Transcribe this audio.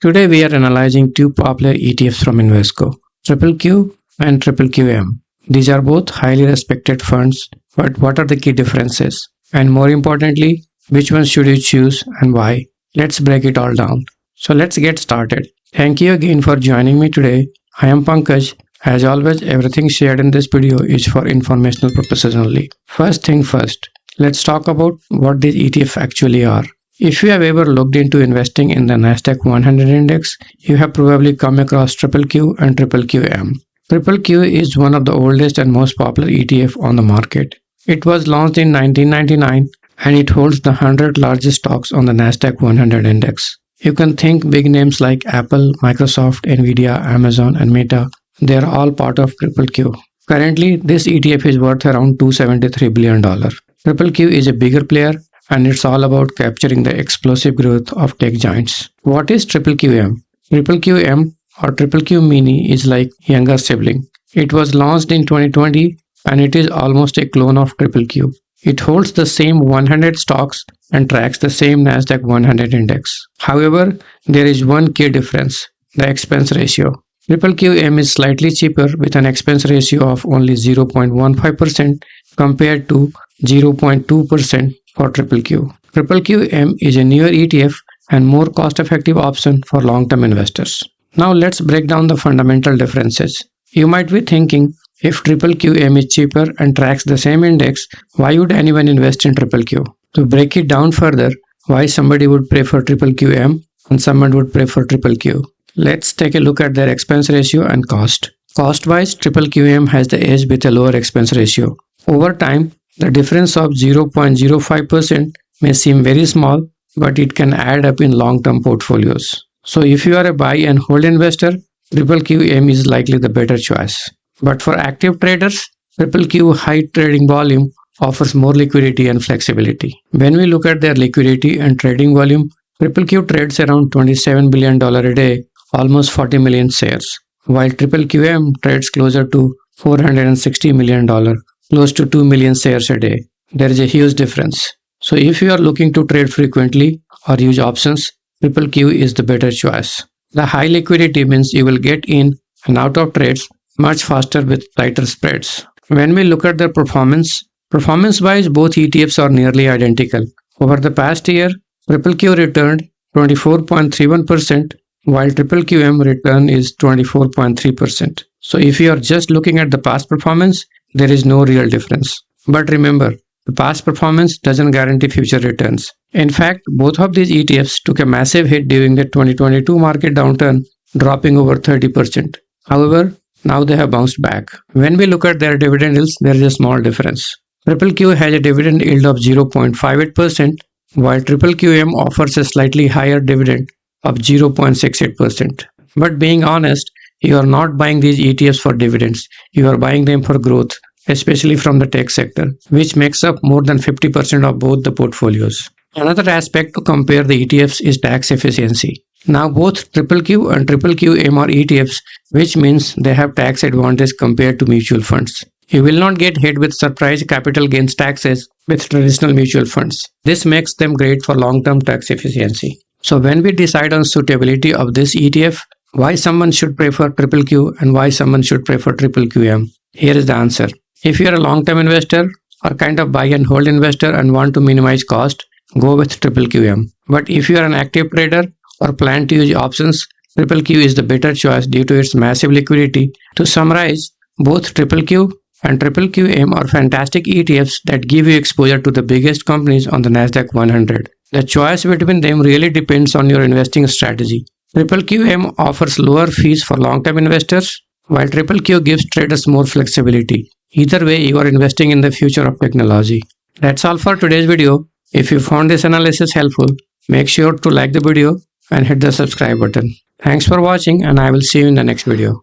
Today we are analyzing two popular ETFs from Invesco, Triple Q and Triple QM. These are both highly respected funds, but what are the key differences? And more importantly, which one should you choose and why? Let's break it all down. So let's get started. Thank you again for joining me today. I am Pankaj. As always, everything shared in this video is for informational purposes only. First thing first, let's talk about what these ETFs actually are. If you have ever looked into investing in the Nasdaq 100 index, you have probably come across Triple Q and Triple QM. Triple Q is one of the oldest and most popular ETF on the market. It was launched in 1999 and it holds the 100 largest stocks on the Nasdaq 100 index. You can think big names like Apple, Microsoft, Nvidia, Amazon, and Meta. They are all part of Triple Q. Currently, this ETF is worth around $273 billion. Triple Q is a bigger player and it's all about capturing the explosive growth of tech giants. What is Triple QM? Triple QM or Triple Q Mini is like younger sibling. It was launched in 2020 and it is almost a clone of Triple Q. It holds the same 100 stocks and tracks the same Nasdaq 100 index. However, there is one key difference, the expense ratio. Triple QM is slightly cheaper with an expense ratio of only 0.15% compared to 0.2% for Triple Q. Triple QM is a newer ETF and more cost-effective option for long-term investors. Now let's break down the fundamental differences. You might be thinking, if Triple QM is cheaper and tracks the same index, why would anyone invest in Triple Q? To break it down further, why somebody would prefer Triple QM and someone would prefer Triple Q. Let's take a look at their expense ratio and cost. Cost-wise, Triple QM has the edge with a lower expense ratio. Over time, the difference of 0.05% may seem very small, but it can add up in long-term portfolios. So if you are a buy and hold investor, Triple QM is likely the better choice. But for active traders, Triple Q high trading volume offers more liquidity and flexibility. When we look at their liquidity and trading volume, Triple Q trades around $27 billion a day, almost 40 million shares, while Triple QM trades closer to $460 million, close to 2 million shares a day. There is a huge difference. So if you are looking to trade frequently or use options, Triple Q is the better choice. The high liquidity means you will get in and out of trades much faster with tighter spreads. When we look at their performance-wise, both ETFs are nearly identical. Over the past year, Triple Q returned 24.31%, while Triple QM return is 24.3%. So if you are just looking at the past performance, there is no real difference. But remember, the past performance doesn't guarantee future returns. In fact, both of these ETFs took a massive hit during the 2022 market downturn, dropping over 30%. However, now they have bounced back. When we look at their dividend yields, there is a small difference. Triple Q has a dividend yield of 0.58%, while Triple QM offers a slightly higher dividend of 0.68%. But being honest, you are not buying these ETFs for dividends. You are buying them for growth, especially from the tech sector, which makes up more than 50% of both the portfolios. Another aspect to compare the ETFs is tax efficiency. Now both Triple Q and Triple QM are ETFs, which means they have tax advantage compared to mutual funds. You will not get hit with surprise capital gains taxes with traditional mutual funds. This makes them great for long-term tax efficiency. So when we decide on suitability of this ETF, why someone should prefer Triple Q and why someone should prefer Triple QM, here is the answer. If you are a long-term investor or kind of buy and hold investor and want to minimize cost, go with Triple QM. But if you are an active trader or plan to use options, Triple Q is the better choice due to its massive liquidity. To summarize, both Triple Q and Triple QM are fantastic ETFs that give you exposure to the biggest companies on the Nasdaq 100. The choice between them really depends on your investing strategy. Triple QM offers lower fees for long-term investors, while Triple Q gives traders more flexibility. Either way, you are investing in the future of technology. That's all for today's video. If you found this analysis helpful, make sure to like the video and hit the subscribe button. Thanks for watching and I will see you in the next video.